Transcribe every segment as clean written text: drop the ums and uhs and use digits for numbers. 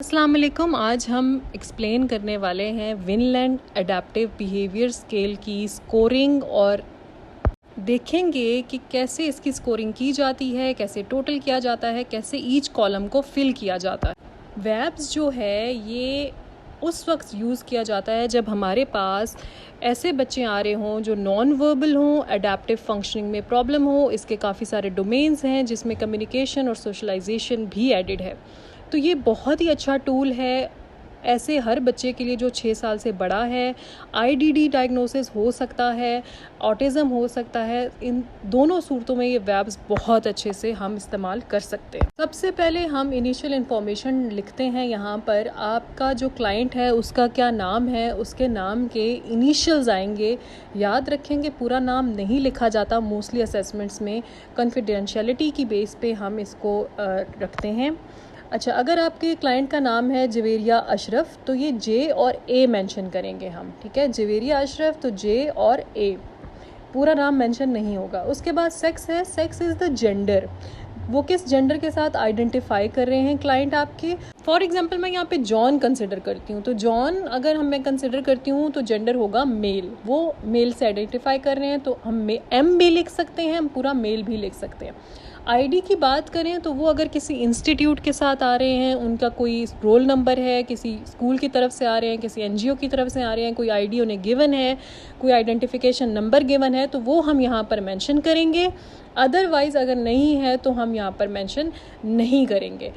अस्सलाम वालेकुम। आज हम एक्सप्लेन करने वाले हैं विनलैंड एडेप्टिव बिहेवियर स्केल की स्कोरिंग और देखेंगे कि कैसे इसकी स्कोरिंग की जाती है, कैसे टोटल किया जाता है, कैसे ईच कॉलम को फिल किया जाता है। वेब्स जो है ये उस वक्त यूज़ किया जाता है जब हमारे पास ऐसे बच्चे आ रहे हों जो नॉन वर्बल हों, एडेप्टिव फंक्शनिंग में प्रॉब्लम हो। इसके काफ़ी सारे डोमेन्स हैं जिसमें कम्युनिकेशन और सोशलाइजेशन भी एडिड है। तो ये बहुत ही अच्छा टूल है ऐसे हर बच्चे के लिए जो 6 साल से बड़ा है। आईडीडी डायग्नोसिस हो सकता है, ऑटिज़म हो सकता है। इन दोनों सूरतों में ये वेब्स बहुत अच्छे से हम इस्तेमाल कर सकते हैं। सबसे पहले हम इनिशियल इन्फॉर्मेशन लिखते हैं। यहाँ पर आपका जो क्लाइंट है उसका क्या नाम है, उसके नाम के इनिशियल्स आएंगे। याद रखेंगे पूरा नाम नहीं लिखा जाता मोस्टली असेसमेंट्स में, कॉन्फिडेंशियलिटी की बेस पे हम इसको रखते हैं। अच्छा, अगर आपके क्लाइंट का नाम है जवेरिया अशरफ तो ये जे और ए मेंशन करेंगे हम, ठीक है। जवेरिया अशरफ तो जे और ए, पूरा नाम मेंशन नहीं होगा। उसके बाद सेक्स है, सेक्स इज़ द जेंडर, वो किस जेंडर के साथ आइडेंटिफाई कर रहे हैं क्लाइंट आपके। फॉर एग्जांपल मैं यहाँ पे जॉन कंसिडर करती हूँ, तो जॉन अगर मैं कंसिडर करती हूँ तो जेंडर होगा मेल, वो मेल से आइडेंटिफाई कर रहे हैं तो हम एम भी लिख सकते हैं, हम पूरा मेल भी लिख सकते हैं। आईडी की बात करें तो वो अगर किसी इंस्टीट्यूट के साथ आ रहे हैं, उनका कोई रोल नंबर है, किसी स्कूल की तरफ से आ रहे हैं, किसी एनजीओ की तरफ से आ रहे हैं, कोई आईडी उन्हें गिवन है, कोई आइडेंटिफिकेशन नंबर गिवन है तो वो हम यहाँ पर मेंशन करेंगे। अदरवाइज़ अगर नहीं है तो हम यहाँ पर मेंशन नहीं करेंगे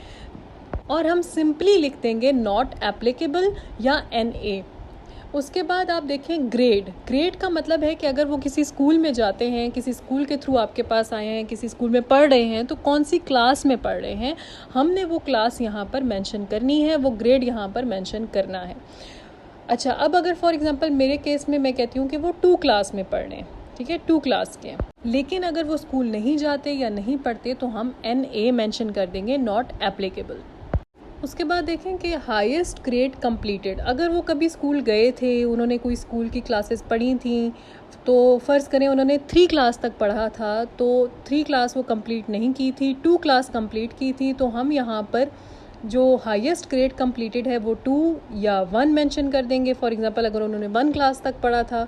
और हम सिंपली लिख देंगे नॉट एप्लीकेबल या NA। उसके बाद आप देखें ग्रेड। ग्रेड का मतलब है कि अगर वो किसी स्कूल में जाते हैं, किसी स्कूल के थ्रू आपके पास आए हैं, किसी स्कूल में पढ़ रहे हैं, तो कौन सी क्लास में पढ़ रहे हैं, हमने वो क्लास यहाँ पर मेंशन करनी है, वो ग्रेड यहाँ पर मेंशन करना है। अच्छा, अब अगर फॉर एग्जांपल मेरे केस में मैं कहती हूँ कि वो 2 क्लास में पढ़ रहे हैं, ठीक है, 2 क्लास के हैं, लेकिन अगर वो स्कूल नहीं जाते या नहीं पढ़ते तो हम NA मेंशन कर देंगे, नॉट एप्लीकेबल। उसके बाद देखें कि हाईएस्ट ग्रेड कंप्लीटेड, अगर वो कभी स्कूल गए थे, उन्होंने कोई स्कूल की क्लासेस पढ़ी थी, तो फ़र्ज़ करें उन्होंने 3 क्लास तक पढ़ा था, तो 3 क्लास वो कंप्लीट नहीं की थी, 2 क्लास कंप्लीट की थी, तो हम यहाँ पर जो हाईएस्ट ग्रेड कंप्लीटेड है वो 2 या 1 मेंशन कर देंगे। फॉर एग्जांपल अगर उन्होंने 1 क्लास तक पढ़ा था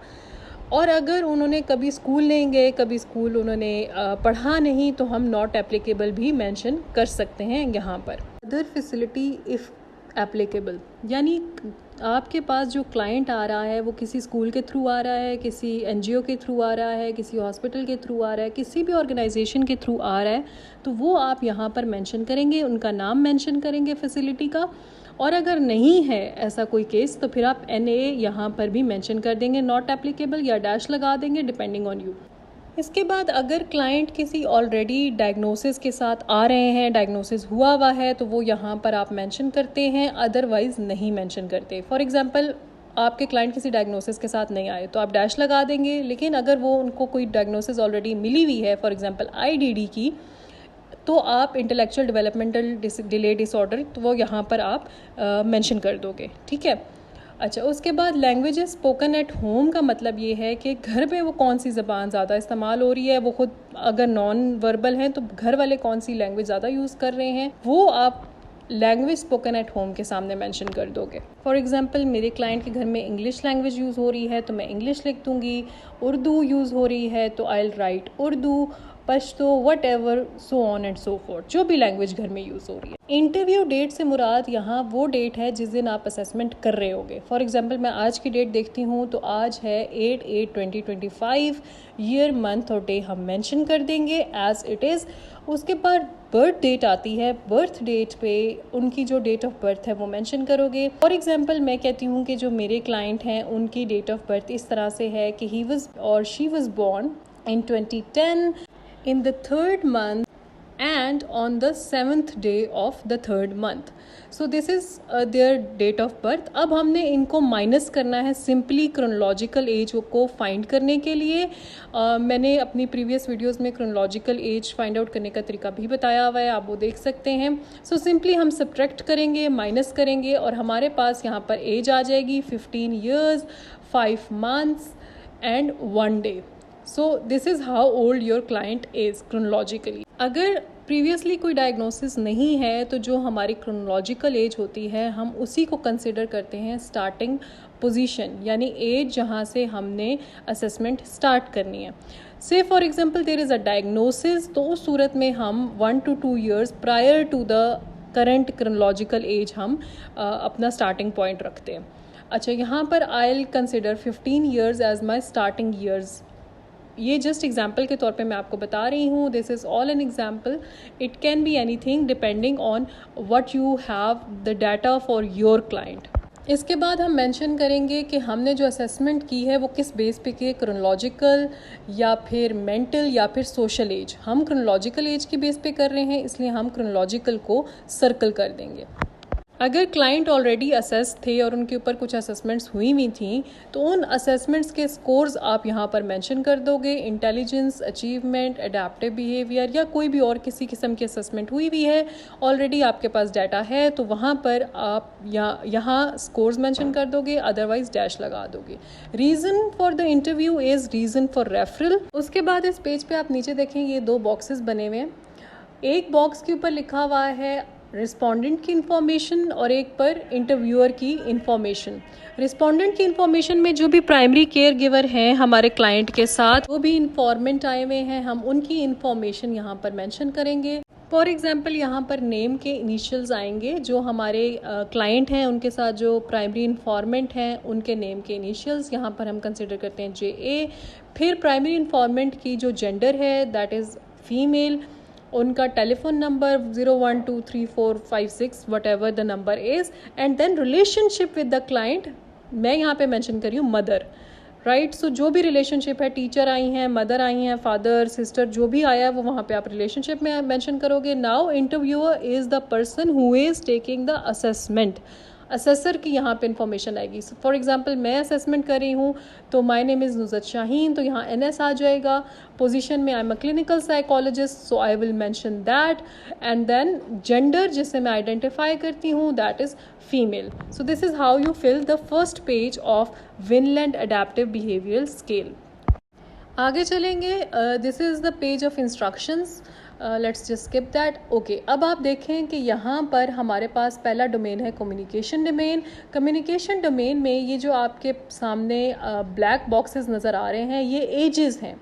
और अगर उन्होंने कभी स्कूल नहीं गए, कभी स्कूल उन्होंने पढ़ा नहीं, तो हम नॉट एप्लीकेबल भी मेंशन कर सकते हैं यहाँ पर। अदर फैसिलिटी इफ़ एप्लीकेबल, यानी आपके पास जो क्लाइंट आ रहा है वो किसी स्कूल के थ्रू आ रहा है, किसी एनजीओ के थ्रू आ रहा है, किसी हॉस्पिटल के थ्रू आ रहा है, किसी भी ऑर्गेनाइजेशन के थ्रू आ रहा है, तो वो आप यहाँ पर मेंशन करेंगे, उनका नाम मेंशन करेंगे फैसिलिटी का। और अगर नहीं है ऐसा कोई केस तो फिर आप NA यहाँ पर भी मेंशन कर देंगे, नॉट एप्लीकेबल, या डैश लगा देंगे डिपेंडिंग ऑन यू। इसके बाद अगर क्लाइंट किसी ऑलरेडी डायग्नोसिस के साथ आ रहे हैं, डायग्नोसिस हुआ है, तो वो यहाँ पर आप मेंशन करते हैं, अदरवाइज़ नहीं मेंशन करते। फॉर एग्जांपल आपके क्लाइंट किसी डायग्नोसिस के साथ नहीं आए तो आप डैश लगा देंगे, लेकिन अगर वो उनको कोई डायग्नोसिस ऑलरेडी मिली हुई है, फॉर एग्जांपल IDD की, तो आप इंटेलेक्चुअल डेवलपमेंटल डिले डिसऑर्डर, तो वो यहाँ पर आप मेंशन कर दोगे, ठीक है। अच्छा, उसके बाद लैंग्वेजेस स्पोकन एट होम का मतलब ये है कि घर में वो कौन सी ज़बान ज़्यादा इस्तेमाल हो रही है, वो खुद अगर नॉन वर्बल हैं तो घर वाले कौन सी लैंग्वेज ज़्यादा यूज़ कर रहे हैं, वो आप लैंग्वेज स्पोकन एट होम के सामने मेंशन कर दोगे। फॉर एग्जांपल मेरे क्लाइंट के घर में इंग्लिश लैंग्वेज यूज़ हो रही है तो मैं इंग्लिश लिख दूँगी, उर्दू यूज़ हो रही है तो I will write Urdu, Pashto, what ever, so on and so fourth, जो भी लैंग्वेज घर में यूज़ हो रही है। इंटरव्यू डेट से मुराद यहाँ वो डेट है जिस दिन आप असेसमेंट कर रहे होगे। फॉर एग्जांपल मैं आज की डेट देखती हूँ तो आज है 8/8/2025, ईयर, मंथ और डे हम मेंशन कर देंगे एज इट इज़। उसके बाद बर्थ डेट आती है, बर्थ डेट पे उनकी जो डेट ऑफ बर्थ है वो मेंशन करोगे। फॉर एग्जांपल मैं कहती हूँ कि जो मेरे क्लाइंट हैं उनकी डेट ऑफ बर्थ इस तरह से है कि ही वाज और she was born in 2010 in the 3rd month and on the 7th day of the 3rd month. So this is their date of birth. अब हमने इनको माइनस करना है सिंपली क्रोनोलॉजिकल एज को फाइंड करने के लिए। मैंने अपनी प्रीवियस वीडियोस में क्रोनोलॉजिकल एज फाइंड आउट करने का तरीका भी बताया हुआ है, आप वो देख सकते हैं। सो सिंपली हम सब्ट्रैक्ट करेंगे, माइनस करेंगे और हमारे पास यहाँ पर एज आ जाएगी 15 years, 5 months and 1 day. So this is how old your client is chronologically. अगर प्रीवियसली कोई डायग्नोसिस नहीं है तो जो हमारी क्रोनोलॉजिकल एज होती है हम उसी को कंसिडर करते हैं स्टार्टिंग पोजीशन, यानी एज जहाँ से हमने असेसमेंट स्टार्ट करनी है। Say for example there is a diagnosis, तो उस सूरत में हम 1 to 2 years prior to the current chronological age हम अपना स्टार्टिंग पॉइंट रखते हैं। अच्छा, यहाँ पर I will consider 15 years as my starting years. ये जस्ट एग्जाम्पल के तौर पे मैं आपको बता रही हूँ, this is all an example, it can be anything depending on what you have the data for your client. इसके बाद हम मेंशन करेंगे कि हमने जो असेसमेंट की है वो किस बेस पे की, क्रोनोलॉजिकल या फिर मेंटल या फिर सोशल एज। हम क्रोनोलॉजिकल एज की बेस पे कर रहे हैं, इसलिए हम क्रोनोलॉजिकल को सर्कल कर देंगे। अगर क्लाइंट ऑलरेडी असेस थे और उनके ऊपर कुछ असेसमेंट्स हुई हुई थी तो उन असेसमेंट्स के स्कोर्स आप यहाँ पर मेंशन कर दोगे। इंटेलिजेंस, अचीवमेंट, एडेप्टिव बिहेवियर या कोई भी और किसी किस्म की असेसमेंट हुई हुई है, ऑलरेडी आपके पास डाटा है, तो वहाँ पर आप यहाँ स्कोर्स मेंशन कर दोगे, अदरवाइज डैश लगा दोगे। Reason for the interview is reason for referral. उसके बाद इस पेज पे आप नीचे देखें ये 2 बॉक्सेस बने हुए हैं। एक बॉक्स के ऊपर लिखा हुआ है रिस्पोंडेंट की इन्फॉर्मेशन और एक पर इंटरव्यूअर की इन्फॉर्मेशन। रिस्पोंडेंट की इन्फॉर्मेशन में जो भी प्राइमरी केयर गिवर हैं हमारे क्लाइंट के साथ, वो भी इन्फॉर्मेंट आए हुए हैं, हम उनकी इन्फॉर्मेशन यहाँ पर मेंशन करेंगे। फॉर एग्जांपल यहाँ पर नेम के इनिशियल्स आएंगे, जो हमारे क्लाइंट हैं उनके साथ जो प्राइमरी इन्फॉर्मेंट हैं उनके नेम के इनिशियल्स यहाँ पर हम कंसिडर करते हैं JA। फिर प्राइमरी इन्फॉर्मेंट की जो जेंडर है दैट इज़ फीमेल, उनका telephone number 012345 whatever the number is, and then relationship with the client, मैं यहाँ पे मेंशन करी हूँ मदर, राइट। सो जो भी रिलेशनशिप है, टीचर आई हैं, मदर आई हैं, फादर, सिस्टर, जो भी आया है वो वहाँ पे आप रिलेशनशिप में मेंशन करोगे। Now interviewer is the person who is taking the assessment. Assessor की यहाँ पे इन्फॉर्मेशन आएगी। फॉर एग्जांपल मैं असेसमेंट कर रही हूँ तो my name is Nuzrat Shaheen, तो यहाँ NS आ जाएगा। पोजीशन में I am a clinical psychologist, so I will mention that, and then gender जिसे मैं आइडेंटिफाई करती हूँ that is female. So this is how you fill the first page of Vineland adaptive behavioral scale. आगे चलेंगे, this is the page of instructions, let's just skip that. Okay, अब आप देखें कि यहाँ पर हमारे पास पहला डोमेन है कम्युनिकेशन डोमेन। कम्युनिकेशन डोमेन में ये जो आपके सामने ब्लैक बॉक्सेस नज़र आ रहे हैं ये एजेस हैं।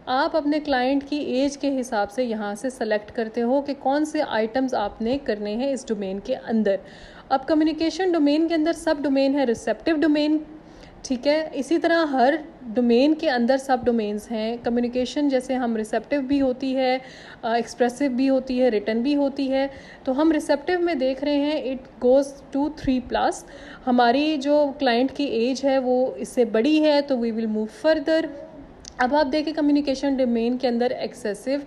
आप अपने क्लाइंट की एज के हिसाब से यहाँ से सेलेक्ट करते हो कि कौन से आइटम्स आपने करने हैं इस डोमेन के अंदर। अब कम्युनिकेशन डोमेन के अंदर सब डोमेन है रिसेप्टिव डोमेन, ठीक है। इसी तरह हर डोमेन के अंदर सब डोमेन्स हैं। कम्युनिकेशन जैसे हम रिसेप्टिव भी होती है, एक्सप्रेसिव भी होती है, रिटन भी होती है। तो हम रिसेप्टिव में देख रहे हैं इट गोज़ टू 3+। हमारी जो क्लाइंट की एज है वो इससे बड़ी है तो वी विल मूव फर्दर। अब आप देखें कम्युनिकेशन डोमेन के अंदर एक्सप्रेसिव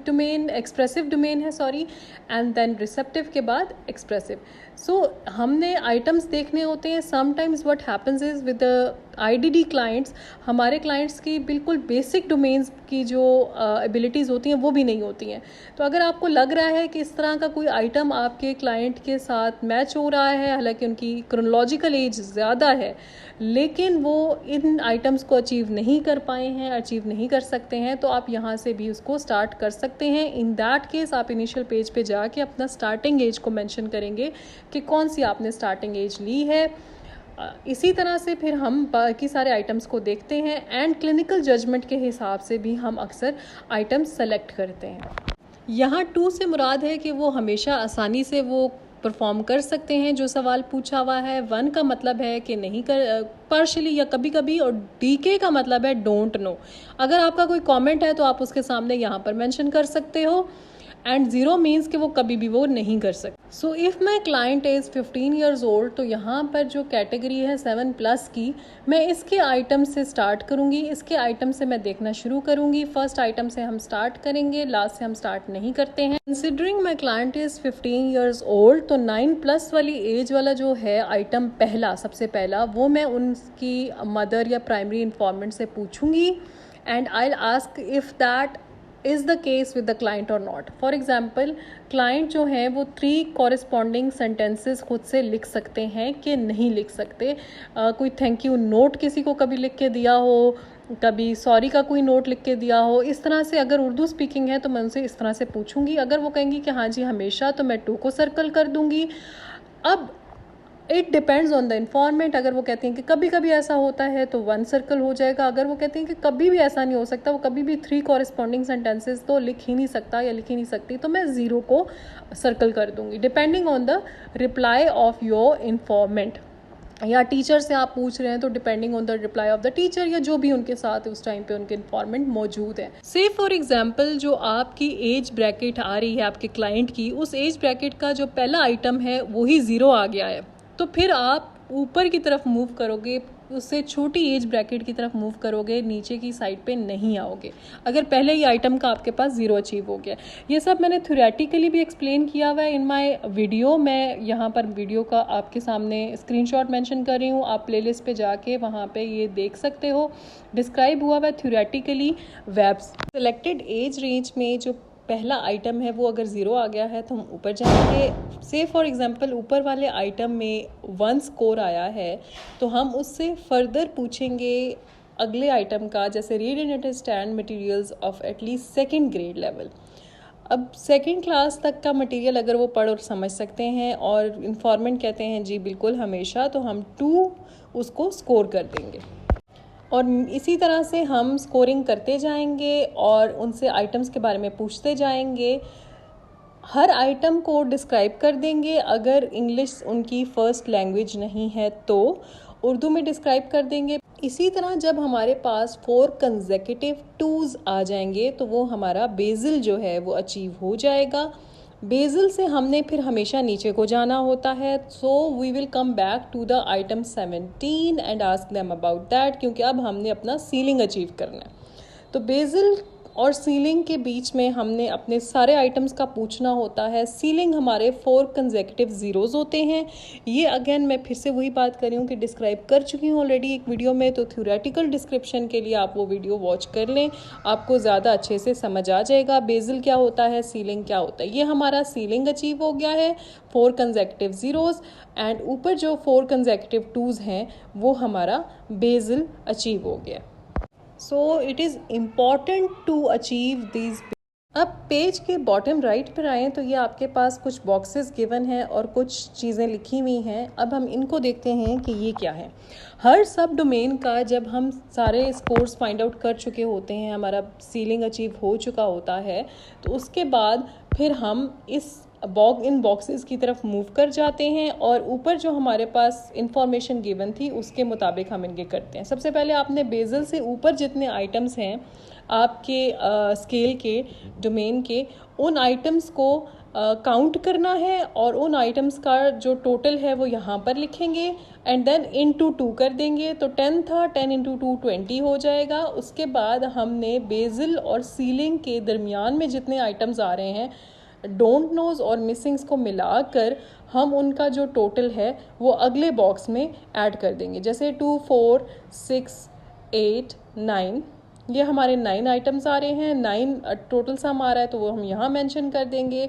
डोमेन है सॉरी, एंड देन रिसेप्टिव के बाद एक्सप्रेसिव। सो हमने आइटम्स देखने होते हैं। Sometimes what happens is with the IDD clients, हमारे क्लाइंट्स की बिल्कुल बेसिक डोमेन्स की जो एबिलिटीज़ होती हैं वो भी नहीं होती हैं। तो अगर आपको लग रहा है कि इस तरह का कोई आइटम आपके क्लाइंट के साथ मैच हो रहा है, हालांकि उनकी क्रोनोलॉजिकल एज ज़्यादा है लेकिन वो इन आइटम्स को अचीव नहीं कर पाए हैं, अचीव नहीं कर सकते हैं, तो आप यहाँ से भी उसको स्टार्ट कर सकते हैं। इन दैट केस आप इनिशियल पेज पे जाके अपना स्टार्टिंग एज को मेंशन करेंगे कि कौन सी आपने स्टार्टिंग एज ली है। इसी तरह से फिर हम बाकी सारे आइटम्स को देखते हैं एंड क्लिनिकल जजमेंट के हिसाब से भी हम अक्सर आइटम्स सेलेक्ट करते हैं। यहाँ 2 से मुराद है कि वो हमेशा आसानी से वो परफॉर्म कर सकते हैं जो सवाल पूछा हुआ है। 1 का मतलब है कि नहीं कर पार्शली या कभी कभी, और DK का मतलब है डोंट नो। अगर आपका कोई कमेंट है तो आप उसके सामने यहाँ पर मेंशन कर सकते हो, एंड 0 मीन्स कि वो कभी भी वो नहीं कर सकते। So if my client is 15 years old, तो यहाँ पर जो कैटेगरी है 7+ की, मैं इसके आइटम से स्टार्ट करूँगी। इसके आइटम से मैं देखना शुरू करूँगी। फर्स्ट आइटम से हम स्टार्ट करेंगे, लास्ट से हम स्टार्ट नहीं करते हैं। Considering my client is 15 years old, तो 9+ वाली एज वाला जो है आइटम पहला, सबसे पहला, वो मैं उनकी मदर या प्राइमरी इन्फॉर्मेंट से पूछूँगी and I will ask if that is the case with the client or not. For example client जो हैं वो 3 कॉरेस्पॉन्डिंग सेंटेंसेस खुद से लिख सकते हैं कि नहीं लिख सकते। कोई थैंक यू नोट किसी को कभी लिख के दिया हो कभी सॉरी का कोई नोट लिख के दिया हो। इस तरह से अगर उर्दू स्पीकिंग है तो मैं उनसे इस तरह से पूछूंगी। अगर वो कहेंगी कि हाँ जी हमेशा, तो मैं 2 को सर्कल कर दूंगी। अब it depends on the informant. अगर वो कहती हैं कि कभी कभी ऐसा होता है तो 1 सर्कल हो जाएगा। अगर वो कहती हैं कि कभी भी ऐसा नहीं हो सकता, वो कभी भी 3 कॉरेस्पॉन्डिंग सेंटेंसेस तो लिख ही नहीं सकता या लिख ही नहीं सकती, तो मैं 0 को सर्कल कर दूंगी, depending on the reply off your informant. या टीचर से आप पूछ रहे हैं तो depending on the reply off the teacher, या जो भी उनके साथ उस टाइम पे उनके इन्फॉर्मेंट मौजूद है। से फॉर एग्जांपल जो आपकी एज ब्रैकेट आ रही है आपके क्लाइंट की, उस एज ब्रैकेट का जो पहला आइटम है वही 0 आ गया है, तो फिर आप ऊपर की तरफ मूव करोगे, उससे छोटी एज ब्रैकेट की तरफ मूव करोगे, नीचे की साइड पे नहीं आओगे अगर पहले ही आइटम का आपके पास 0 अचीव हो गया। ये सब मैंने थ्योरेटिकली भी एक्सप्लेन किया हुआ है इन माय वीडियो। मैं यहाँ पर वीडियो का आपके सामने स्क्रीनशॉट मेंशन कर रही हूँ, आप प्लेलिस्ट पे जाके वहाँ पे ये देख सकते हो। डिस्क्राइब हुआ हुआ थ्योरेटिकली वेब्स। सिलेक्टेड एज रेंज में जो पहला आइटम है वो अगर 0 आ गया है तो हम ऊपर जाएंगे। से फॉर एग्जांपल ऊपर वाले आइटम में 1 स्कोर आया है तो हम उससे फर्दर पूछेंगे अगले आइटम का, जैसे read and understand materials of at least 2nd grade level. अब 2nd क्लास तक का मटेरियल अगर वो पढ़ और समझ सकते हैं और इन्फॉर्मेंट कहते हैं जी बिल्कुल हमेशा, तो हम 2 उसको स्कोर कर देंगे। और इसी तरह से हम स्कोरिंग करते जाएंगे और उनसे आइटम्स के बारे में पूछते जाएंगे। हर आइटम को डिस्क्राइब कर देंगे। अगर इंग्लिश उनकी फ़र्स्ट लैंग्वेज नहीं है तो उर्दू में डिस्क्राइब कर देंगे। इसी तरह जब हमारे पास 4 कंसेक्यूटिव 2s आ जाएंगे तो वो हमारा बेसिल जो है वो अचीव हो जाएगा। बेसिल से हमने फिर हमेशा नीचे को जाना होता है, so we will come back to the item 17 and ask them about that, क्योंकि अब हमने अपना सीलिंग अचीव करना है। तो बेसिल और सीलिंग के बीच में हमने अपने सारे आइटम्स का पूछना होता है। सीलिंग हमारे 4 कंसेक्यूटिव 0s होते हैं। ये अगेन मैं फिर से वही बात कर रही हूँ कि डिस्क्राइब कर चुकी हूँ ऑलरेडी एक वीडियो में, तो थ्योरेटिकल डिस्क्रिप्शन के लिए आप वो वीडियो वॉच कर लें, आपको ज़्यादा अच्छे से समझ आ जाएगा बेसिल क्या होता है, सीलिंग क्या होता है। ये हमारा सीलिंग अचीव हो गया है 4 कंसेक्यूटिव 0s, एंड ऊपर जो 4 कंसेक्यूटिव 2s हैं वो हमारा बेसिल अचीव हो गया। So it is important to achieve these। अब पेज के बॉटम राइट पर आएँ तो ये आपके पास कुछ बॉक्सेस गिवन हैं और कुछ चीज़ें लिखी हुई हैं। अब हम इनको देखते हैं कि ये क्या है। हर सब डोमेन का जब हम सारे स्कोर्स फाइंड आउट कर चुके होते हैं, हमारा सीलिंग अचीव हो चुका होता है, तो उसके बाद फिर हम इन बॉक्सेस की तरफ मूव कर जाते हैं और ऊपर जो हमारे पास इंफॉर्मेशन गिवन थी उसके मुताबिक हम इनके करते हैं। सबसे पहले आपने बेसिल से ऊपर जितने आइटम्स हैं आपके स्केल के डोमेन के, उन आइटम्स को काउंट करना है और उन आइटम्स का जो टोटल है वो यहाँ पर लिखेंगे एंड देन इनटू 2 कर देंगे। तो 10 था, 10 इंटू 2 20 हो जाएगा। उसके बाद हमने बेसिल और सीलिंग के दरमियान में जितने आइटम्स आ रहे हैं, डोंट नोज और मिसिंग्स को मिलाकर हम उनका जो टोटल है वो अगले बॉक्स में ऐड कर देंगे। जैसे 2 4 6 8 9, ये हमारे 9 आइटम्स आ रहे हैं, 9 टोटल सम आ रहा है तो वो हम यहाँ मेंशन कर देंगे।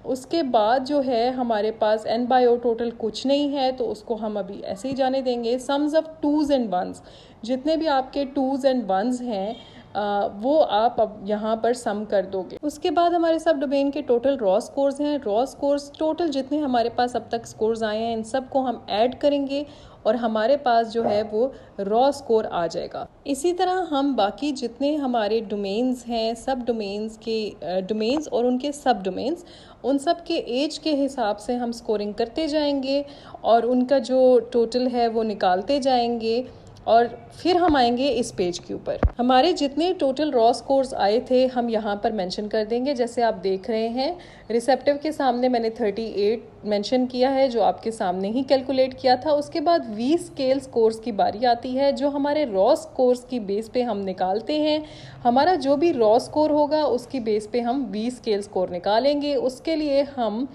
उसके बाद जो है हमारे पास n बाय ओ टोटल कुछ नहीं है तो उसको हम अभी ऐसे ही जाने देंगे। Sums of 2s and 1s, जितने भी आपके 2s एंड 1s हैं वो आप अब यहाँ पर सम कर दोगे। उसके बाद हमारे सब डोमेन के टोटल रॉ स्कोर्स हैं। रॉ स्कोर्स टोटल जितने हमारे पास अब तक स्कोर्स आए हैं इन सब को हम ऐड करेंगे और हमारे पास जो है वो रॉ स्कोर आ जाएगा। इसी तरह हम बाकी जितने हमारे डोमेन्स हैं, सब डोमेन्स के डोमेन्स और उनके सब डोमेन्स, उन सब के एज के हिसाब से हम स्कोरिंग करते जाएंगे और उनका जो टोटल है वो निकालते जाएंगे और फिर हम आएंगे इस पेज के ऊपर। हमारे जितने टोटल रॉ स्कोर्स आए थे हम यहाँ पर मेंशन कर देंगे। जैसे आप देख रहे हैं रिसेप्टिव के सामने मैंने 38 मेंशन किया है जो आपके सामने ही कैलकुलेट किया था। उसके बाद वी स्केल स्कोर्स की बारी आती है जो हमारे रॉ स्कोर्स की बेस पे हम निकालते हैं। हमारा जो भी रॉ स्कोर होगा उसकी बेस पे हम वी स्केल स्कोर निकालेंगे। उसके लिए हम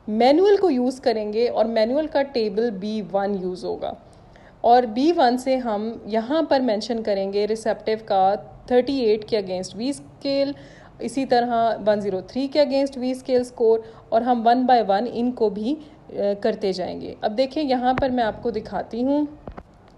मैनुअल को यूज़ करेंगे और मैनुअल का टेबल B1 यूज़ होगा और B1 से हम यहाँ पर मेंशन करेंगे रिसेप्टिव का 38 के अगेंस्ट वी स्केल, इसी तरह 103 के अगेंस्ट वी स्केल स्कोर, और हम 1 बाय 1 इनको भी करते जाएंगे। अब देखिए यहाँ पर मैं आपको दिखाती हूँ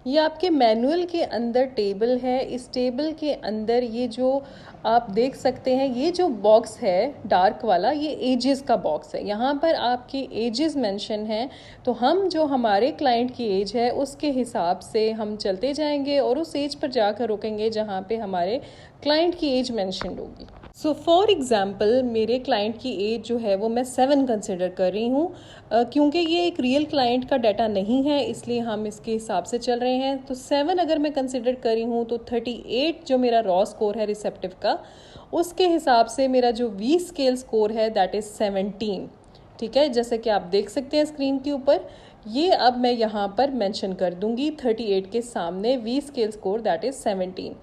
ये आपके मैनुअल के अंदर टेबल है। इस टेबल के अंदर ये जो आप देख सकते हैं, ये जो बॉक्स है डार्क वाला, ये एजेस का बॉक्स है। यहाँ पर आपकी एजेस मेंशन हैं, तो हम जो हमारे क्लाइंट की एज है उसके हिसाब से हम चलते जाएंगे और उस एज पर जाकर रुकेंगे जहाँ पे हमारे क्लाइंट की एज मेंशन होगी। सो फॉर एग्ज़ाम्पल मेरे क्लाइंट की एज जो है वो मैं 7 कंसिडर कर रही हूँ, क्योंकि ये एक रियल क्लाइंट का डाटा नहीं है इसलिए हम इसके हिसाब से चल रहे हैं। तो 7 अगर मैं कंसिडर कर रही हूँ तो 38 जो मेरा रॉ स्कोर है रिसेप्टिव का, उसके हिसाब से मेरा जो वी स्केल स्कोर है दैट इज़ 17। ठीक है, जैसे कि आप देख सकते हैं स्क्रीन के ऊपर, ये अब मैं यहाँ पर मेंशन कर दूंगी 38 के सामने V scale score that is 17।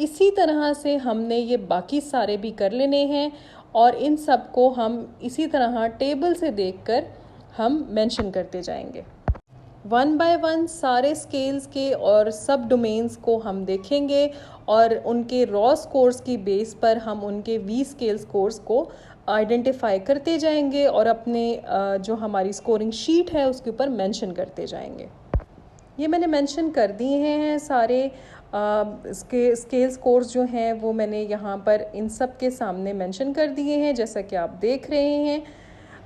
इसी तरह से हमने ये बाकी सारे भी कर लेने हैं और इन सब को हम इसी तरह टेबल से देखकर हम मेंशन करते जाएंगे। वन बाय वन सारे स्केल्स के और सब डोमेन्स को हम देखेंगे और उनके रॉ स्कोर्स की बेस पर हम उनके वी स्केल स्कोर्स को आइडेंटिफाई करते जाएंगे और अपने जो हमारी स्कोरिंग शीट है उसके ऊपर मेंशन करते जाएंगे। ये मैंने मेंशन कर दिए हैं सारे स्केल स्कोर्स जो हैं वो मैंने यहाँ पर इन सब के सामने मेंशन कर दिए हैं जैसा कि आप देख रहे हैं।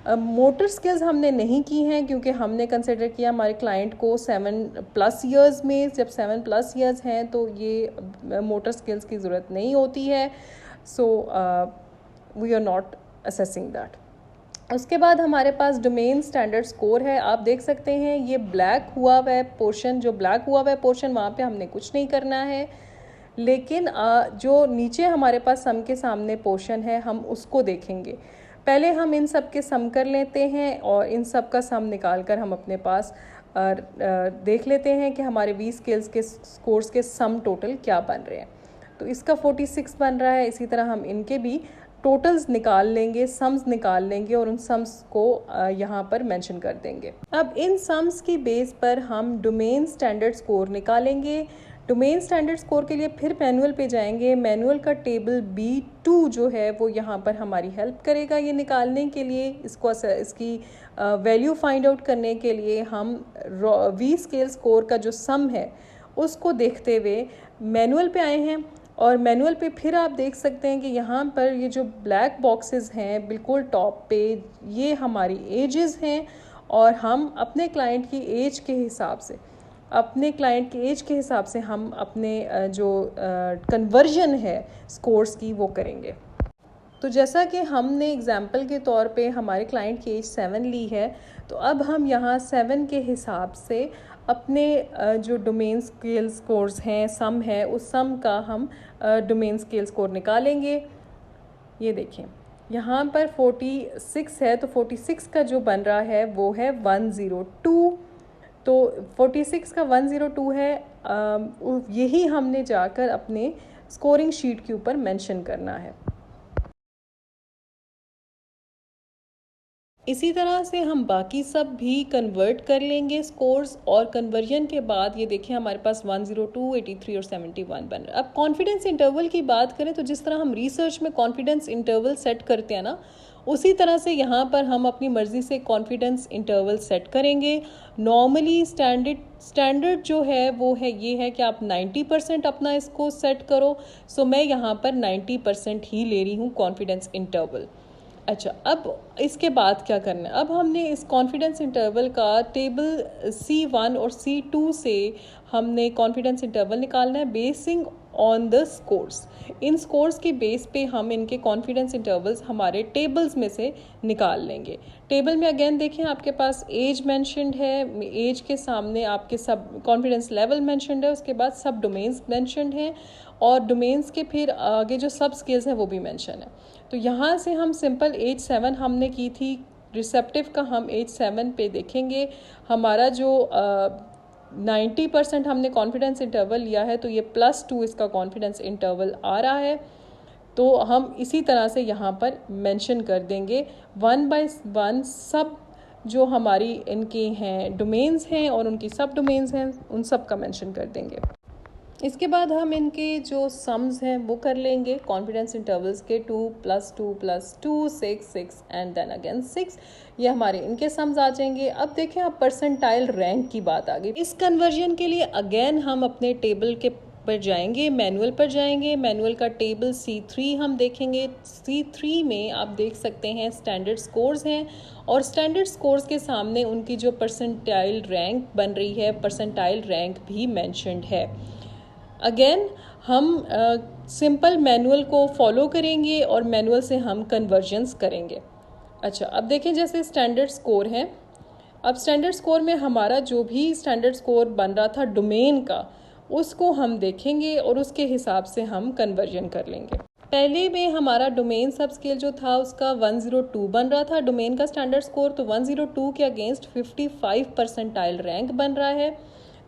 मोटर स्किल्स हमने नहीं की हैं क्योंकि हमने कंसिडर किया हमारे क्लाइंट को 7+ ईयर्स में, जब 7+ ईयर्स हैं तो ये मोटर स्किल्स की ज़रूरत नहीं होती है। So we are not assessing that. उसके बाद हमारे पास डोमेन स्टैंडर्ड स्कोर है। आप देख सकते हैं ये ब्लैक हुआ हुआ है पोर्शन, जो ब्लैक हुआ हुआ है पोर्शन वहाँ पे हमने कुछ नहीं करना है, लेकिन जो नीचे हमारे पास सम के सामने पोर्शन है हम उसको देखेंगे। पहले हम इन सब के सम कर लेते हैं और इन सब का सम निकाल कर हम अपने पास देख लेते हैं कि हमारे वी स्केल्स के स्कोर्स के सम टोटल क्या बन रहे हैं। तो इसका 46 बन रहा है। इसी तरह हम इनके भी टोटल्स निकाल लेंगे, सम्स निकाल लेंगे और उन सम्स को यहाँ पर मेंशन कर देंगे। अब इन सम्स की बेस पर हम डोमेन स्टैंडर्ड स्कोर निकालेंगे। डोमेन स्टैंडर्ड स्कोर के लिए फिर मैनुअल पे जाएंगे। मैनुअल का टेबल B2 जो है वो यहाँ पर हमारी हेल्प करेगा ये निकालने के लिए। इसकी वैल्यू फाइंड आउट करने के लिए हम वी स्केल स्कोर का जो सम है उसको देखते हुए मैनुअल पे आए हैं और मैनुअल पे फिर आप देख सकते हैं कि यहाँ पर ये जो ब्लैक बॉक्सेस हैं बिल्कुल टॉप पे, ये हमारी एजेस हैं और हम अपने क्लाइंट की एज के हिसाब से हम अपने जो कन्वर्जन है स्कोर्स की वो करेंगे। तो जैसा कि हमने एग्जाम्पल के तौर पे हमारे क्लाइंट की एज 7 ली है, तो अब हम यहाँ 7 के हिसाब से अपने जो डोमेन स्केल स्कोर्स हैं, सम है, उस सम का हम डोमेन स्केल स्कोर निकालेंगे। ये देखें यहाँ पर 46 है, तो 46 का जो बन रहा है वो है 102। तो 46 का 102 है, यही हमने जाकर अपने स्कोरिंग शीट के ऊपर मेंशन करना है। इसी तरह से हम बाकी सब भी कन्वर्ट कर लेंगे स्कोर्स और कन्वर्जन के बाद ये देखिए हमारे पास 102, 83 और 71 बन रहा है। अब कॉन्फिडेंस इंटरवल की बात करें तो जिस तरह हम रिसर्च में कॉन्फिडेंस इंटरवल सेट करते हैं ना, उसी तरह से यहाँ पर हम अपनी मर्ज़ी से कॉन्फिडेंस इंटरवल सेट करेंगे। नॉर्मली स्टैंडर्ड जो है वो है ये है कि आप 90% अपना इसको सेट करो। सो मैं यहाँ पर 90% ही ले रही हूँ कॉन्फिडेंस इंटरवल। अच्छा, अब इसके बाद क्या करना है? अब हमने इस कॉन्फिडेंस इंटरवल का टेबल C1 और C2 से हमने कॉन्फिडेंस इंटरवल निकालना है basin on the scores. In scores के बेस पे हम इनके कॉन्फिडेंस इंटरवल्स हमारे टेबल्स में से निकाल लेंगे। टेबल में अगेन देखें आपके पास एज मेंशनड है, एज के सामने आपके सब कॉन्फिडेंस लेवल मेंशनड है, उसके बाद सब डोमेन्स मेंशनड हैं और डोमेन्स के फिर आगे जो सब स्किल्स हैं वो भी मेंशन है। तो यहाँ से हम सिंपल एज 7 हमने की थी, रिसेप्टिव का हम एज 7 पे देखेंगे। हमारा जो 90% हमने कॉन्फिडेंस इंटरवल लिया है तो ये +2 इसका कॉन्फिडेंस इंटरवल आ रहा है। तो हम इसी तरह से यहाँ पर मेंशन कर देंगे 1 बाय 1 सब जो हमारी इनके हैं डोमेन्स हैं और उनकी सब डोमेन्स हैं उन सब का मेंशन कर देंगे। इसके बाद हम इनके जो सम्स हैं वो कर लेंगे कॉन्फिडेंस इंटरवल्स के 2 + 2 + 2 6 6 एंड देन अगेन 6, ये हमारे इनके सम्स आ जाएंगे। अब देखें अब परसेंटाइल रैंक की बात आ गई। इस कन्वर्जन के लिए अगेन हम अपने टेबल के पर जाएंगे, मैनुअल पर जाएंगे। मैनुअल का टेबल C3 हम देखेंगे। C3 में आप देख सकते हैं स्टैंडर्ड स्कोर्स हैं और स्टैंडर्ड स्कोर्स के सामने उनकी जो परसेंटाइल रैंक बन रही है, परसेंटाइल रैंक भी मेंशन्ड है। अगेन हम सिंपल मैनुअल को फॉलो करेंगे और मैनुअल से हम कन्वर्जन्स करेंगे। अच्छा, अब देखें जैसे स्टैंडर्ड स्कोर है। अब स्टैंडर्ड स्कोर में हमारा जो भी स्टैंडर्ड स्कोर बन रहा था डोमेन का, उसको हम देखेंगे और उसके हिसाब से हम कन्वर्जन कर लेंगे। पहले में हमारा डोमेन सब स्केल जो था उसका 102 बन रहा था डोमेन का स्टैंडर्ड स्कोर, तो 102 के अगेंस्ट 55 परसेंटाइल रैंक बन रहा है,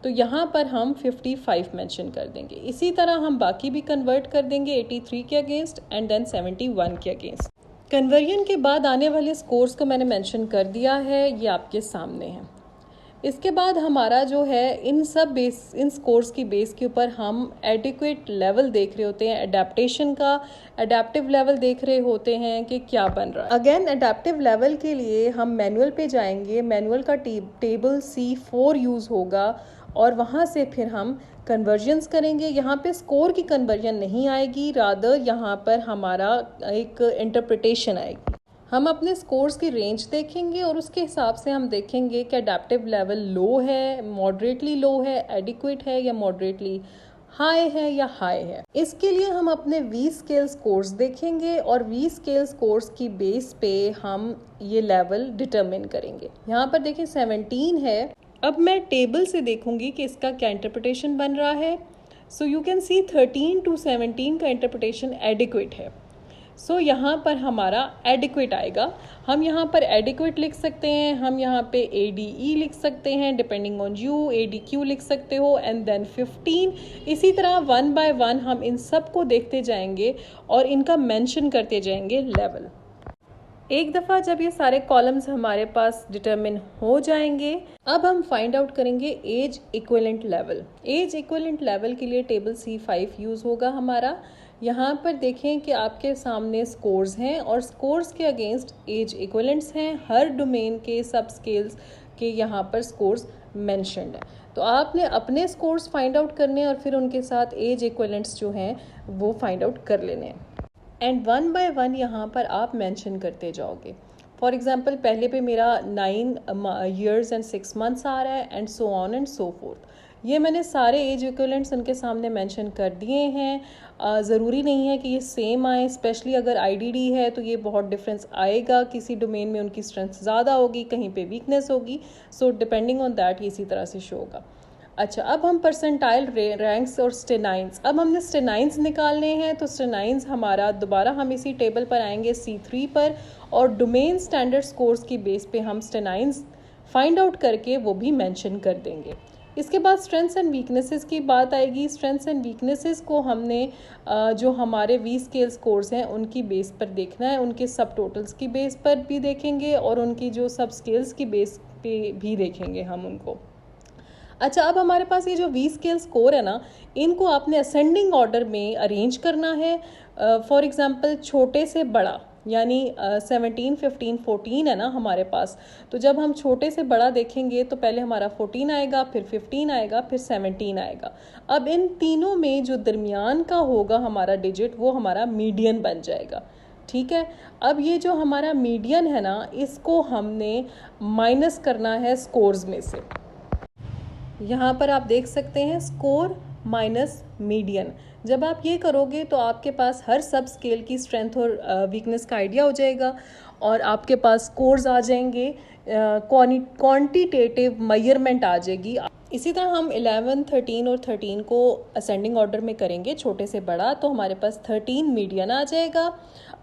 तो यहाँ पर हम 55 मेंशन कर देंगे। इसी तरह हम बाकी भी कन्वर्ट कर देंगे 83 के अगेंस्ट एंड देन 71 के अगेंस्ट। कन्वर्जन के बाद आने वाले स्कोर्स को मैंने मेंशन कर दिया है, ये आपके सामने है। इसके बाद हमारा जो है इन स्कोर्स की बेस के ऊपर हम एडिक्वेट लेवल देख रहे होते हैं, एडेप्टेशन का एडेप्टिव लेवल देख रहे होते हैं कि क्या बन रहा है। अगेन एडेप्टिव लेवल के लिए हम मैनुअल पे जाएंगे। मैनुअल का टेबल C4 यूज़ होगा और वहाँ से फिर हम कन्वर्जन्स करेंगे। यहाँ पे स्कोर की कन्वर्जन नहीं आएगी, रादर यहाँ पर हमारा एक इंटरप्रिटेशन आएगी। हम अपने स्कोर्स की रेंज देखेंगे और उसके हिसाब से हम देखेंगे कि अडेप्टिव लेवल लो है, मॉडरेटली लो है, एडिक्वेट है या मॉडरेटली हाई है या हाई है। इसके लिए हम अपने V स्केल स्कोर्स देखेंगे और V स्केल स्कोर्स की बेस पे हम ये लेवल डिटरमिन करेंगे। यहाँ पर देखिए 17 है। अब मैं टेबल से देखूंगी कि इसका क्या इंटरप्रिटेशन बन रहा है। So you can see 13 to 17 का इंटरप्रिटेशन एडिक्वेट है। सो यहाँ पर हमारा एडिक्वेट आएगा। हम यहाँ पर एडिक्वेट लिख सकते हैं, हम यहाँ पे ADE लिख सकते हैं, डिपेंडिंग ऑन यू ADQ लिख सकते हो एंड देन 15। इसी तरह 1 by 1 हम इन सब को देखते जाएंगे और इनका मेंशन करते जाएंगे लेवल। एक दफ़ा जब ये सारे कॉलम्स हमारे पास डिटरमिन हो जाएंगे, अब हम फाइंड आउट करेंगे age equivalent level. Age equivalent level के लिए टेबल C5 यूज़ होगा हमारा। यहाँ पर देखें कि आपके सामने स्कोर्स हैं और स्कोर्स के अगेंस्ट एज इक्विवेलेंट्स हैं। हर डोमेन के सब स्केल्स के यहाँ पर स्कोर्स मेंशन्ड है, तो आपने अपने स्कोर्स फाइंड आउट करने और फिर उनके साथ एज इक्विवेलेंट्स जो हैं वो फाइंड आउट कर लेने हैं एंड 1 by 1 यहाँ पर आप मेंशन करते जाओगे। फॉर एग्जांपल पहले पे मेरा 9 years and 6 months आ रहा है and so on and so fourth. ये मैंने सारे एज इक्विवेलेंट्स उनके सामने मेंशन कर दिए हैं। ज़रूरी नहीं है कि ये सेम आए, स्पेशली अगर IDD है तो ये बहुत डिफरेंस आएगा। किसी डोमेन में उनकी स्ट्रेंथ ज़्यादा होगी, कहीं पे वीकनेस होगी, सो डिपेंडिंग ऑन दैट ये इसी तरह से शो होगा। अच्छा, अब हम परसेंटाइल रैंक्स और स्टेनाइंस, अब हमने स्टेनाइंस निकालने हैं। तो स्टेनाइंस हमारा दोबारा हम इसी टेबल पर आएंगे C3 पर और डोमेन स्टैंडर्ड स्कोर्स की बेस पे हम स्टेनाइंस फाइंड आउट करके वो भी मेंशन कर देंगे। इसके बाद स्ट्रेंथ्स एंड वीकनेसेस की बात आएगी। स्ट्रेंथ्स एंड वीकनेसेस को हमने जो हमारे V स्केल स्कोर्स हैं उनकी बेस पर देखना है, उनके सब टोटल्स की बेस पर भी देखेंगे और उनकी जो सब स्केल्स की बेस पे भी देखेंगे हम उनको। अच्छा, अब हमारे पास ये जो V स्केल स्कोर है ना, इनको आपने असेंडिंग ऑर्डर में अरेंज करना है। फॉर एग्जांपल छोटे से बड़ा, यानी 17 15 14 है ना हमारे पास, तो जब हम छोटे से बड़ा देखेंगे तो पहले हमारा 14 आएगा, फिर 15 आएगा, फिर 17 आएगा। अब इन तीनों में जो दरमियान का होगा हमारा डिजिट, वो हमारा मीडियन बन जाएगा। ठीक है, अब ये जो हमारा मीडियन है ना, इसको हमने माइनस करना है स्कोर्स में से। यहाँ पर आप देख सकते हैं स्कोर माइनस मीडियन। जब आप ये करोगे तो आपके पास हर सब स्केल की स्ट्रेंथ और वीकनेस का आइडिया हो जाएगा और आपके पास स्कोर्स आ जाएंगे, क्वांटिटेटिव मेजरमेंट आ जाएगी। इसी तरह हम 11 13 और 13 को असेंडिंग ऑर्डर में करेंगे, छोटे से बड़ा, तो हमारे पास 13 मीडियन आ जाएगा।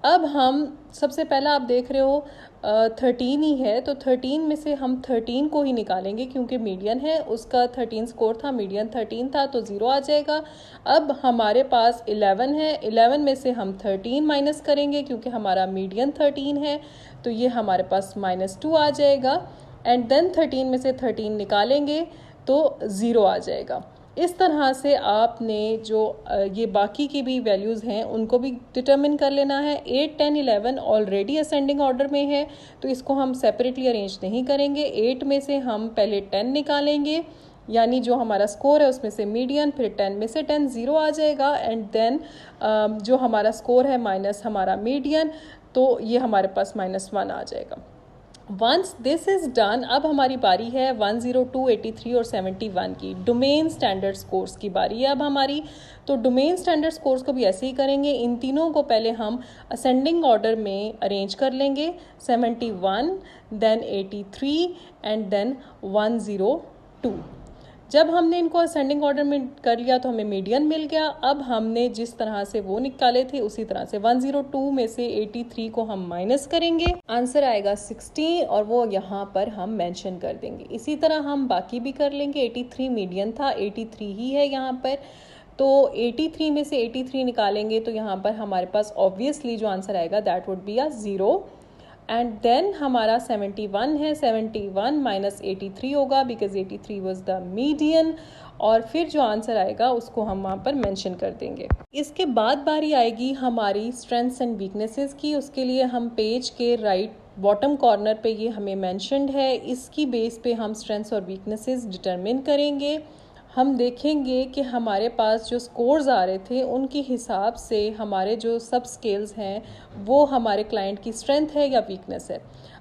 अब हम सबसे पहला आप देख रहे हो 13 ही है, तो 13 में से हम 13 को ही निकालेंगे क्योंकि मीडियन है। उसका 13 स्कोर था, मीडियन 13 था, तो 0 आ जाएगा। अब हमारे पास 11 है, 11 में से हम 13 माइनस करेंगे क्योंकि हमारा मीडियन 13 है, तो ये हमारे पास -2 आ जाएगा एंड देन 13 में से 13 निकालेंगे तो 0 आ जाएगा। इस तरह से आपने जो ये बाकी की भी वैल्यूज़ हैं उनको भी डिटर्मिन कर लेना है। 8, 10, 11 ऑलरेडी असेंडिंग ऑर्डर में है तो इसको हम सेपरेटली अरेंज नहीं करेंगे। 8 में से हम पहले 10 निकालेंगे, यानी जो हमारा स्कोर है उसमें से मीडियन, फिर 10 में से 10 ज़ीरो आ जाएगा, एंड देन जो हमारा स्कोर है माइनस हमारा मीडियन, तो ये हमारे पास -1 आ जाएगा। वंस दिस इज़ डन, अब हमारी बारी है 102, 83 और 71 की। डोमेन स्टैंडर्ड स्कोर्स की बारी है अब हमारी। तो डोमेन स्टैंडर्ड स्कोर्स को भी ऐसे ही करेंगे। इन तीनों को पहले हम असेंडिंग ऑर्डर में अरेंज कर लेंगे, 71, देन 83 एंड देन 102। जब हमने इनको असेंडिंग ऑर्डर में कर लिया तो हमें मीडियन मिल गया। अब हमने जिस तरह से वो निकाले थे उसी तरह से 102 में से 83 को हम माइनस करेंगे, आंसर आएगा 16 और वो यहाँ पर हम मेंशन कर देंगे। इसी तरह हम बाकी भी कर लेंगे। 83 मीडियन था, 83 ही है यहाँ पर, तो 83 में से 83 निकालेंगे तो यहाँ पर हमारे पास ऑब्वियसली जो आंसर आएगा that would be 0। And then हमारा 71 है, 71 माइनस 83 होगा बिकॉज 83 वाज द मीडियन, और फिर जो आंसर आएगा उसको हम वहाँ पर मेंशन कर देंगे। इसके बाद बारी आएगी हमारी स्ट्रेंथ्स एंड वीकनेसेस की। उसके लिए हम पेज के राइट बॉटम कॉर्नर पे ये हमें मेंशन्ड है, इसकी बेस पे हम स्ट्रेंथ्स और वीकनेसेस डिटरमिन करेंगे। हम देखेंगे कि हमारे पास जो स्कोर्स आ रहे थे उनके हिसाब से हमारे जो सब स्केल्स हैं वो हमारे क्लाइंट की स्ट्रेंथ है या वीकनेस है।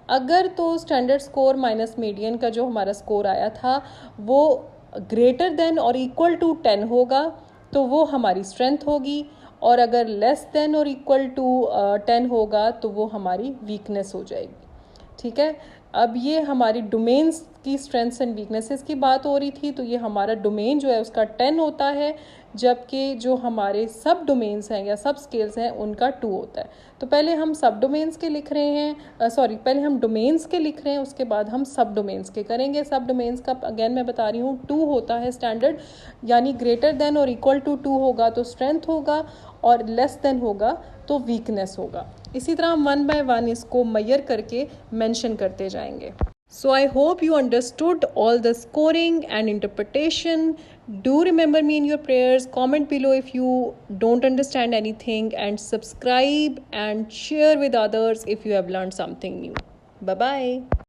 अगर तो स्टैंडर्ड स्कोर माइनस मीडियन का जो हमारा स्कोर आया था वो ग्रेटर देन और इक्वल टू 10 होगा तो वो हमारी स्ट्रेंथ होगी, और अगर लेस देन और इक्वल टू 10 होगा तो वो हमारी वीकनेस हो जाएगी। ठीक है, अब ये हमारी डोमेन्स की स्ट्रेंथ्स एंड वीकनेसेस की बात हो रही थी, तो ये हमारा डोमेन जो है उसका 10 होता है, जबकि जो हमारे सब डोमेन्स हैं या सब स्केल्स हैं उनका 2 होता है। तो पहले हम सब डोमेन्स के लिख रहे हैं, पहले हम डोमेन्स के लिख रहे हैं, उसके बाद हम सब डोमेन्स के करेंगे। सब डोमेन्स का अगेन मैं बता रही हूँ 2 होता है स्टैंडर्ड, यानी ग्रेटर देन और इक्वल टू 2 होगा तो स्ट्रेंथ होगा, और लेस देन होगा तो वीकनेस होगा। इसी तरह हम 1 by 1 इसको मेजर करके मेंशन करते जाएंगे। So I hope you understood all the scoring and interpretation. Do remember me in your prayers. Comment below if you don't understand anything, and subscribe and share with others if you have learned something new. Bye bye.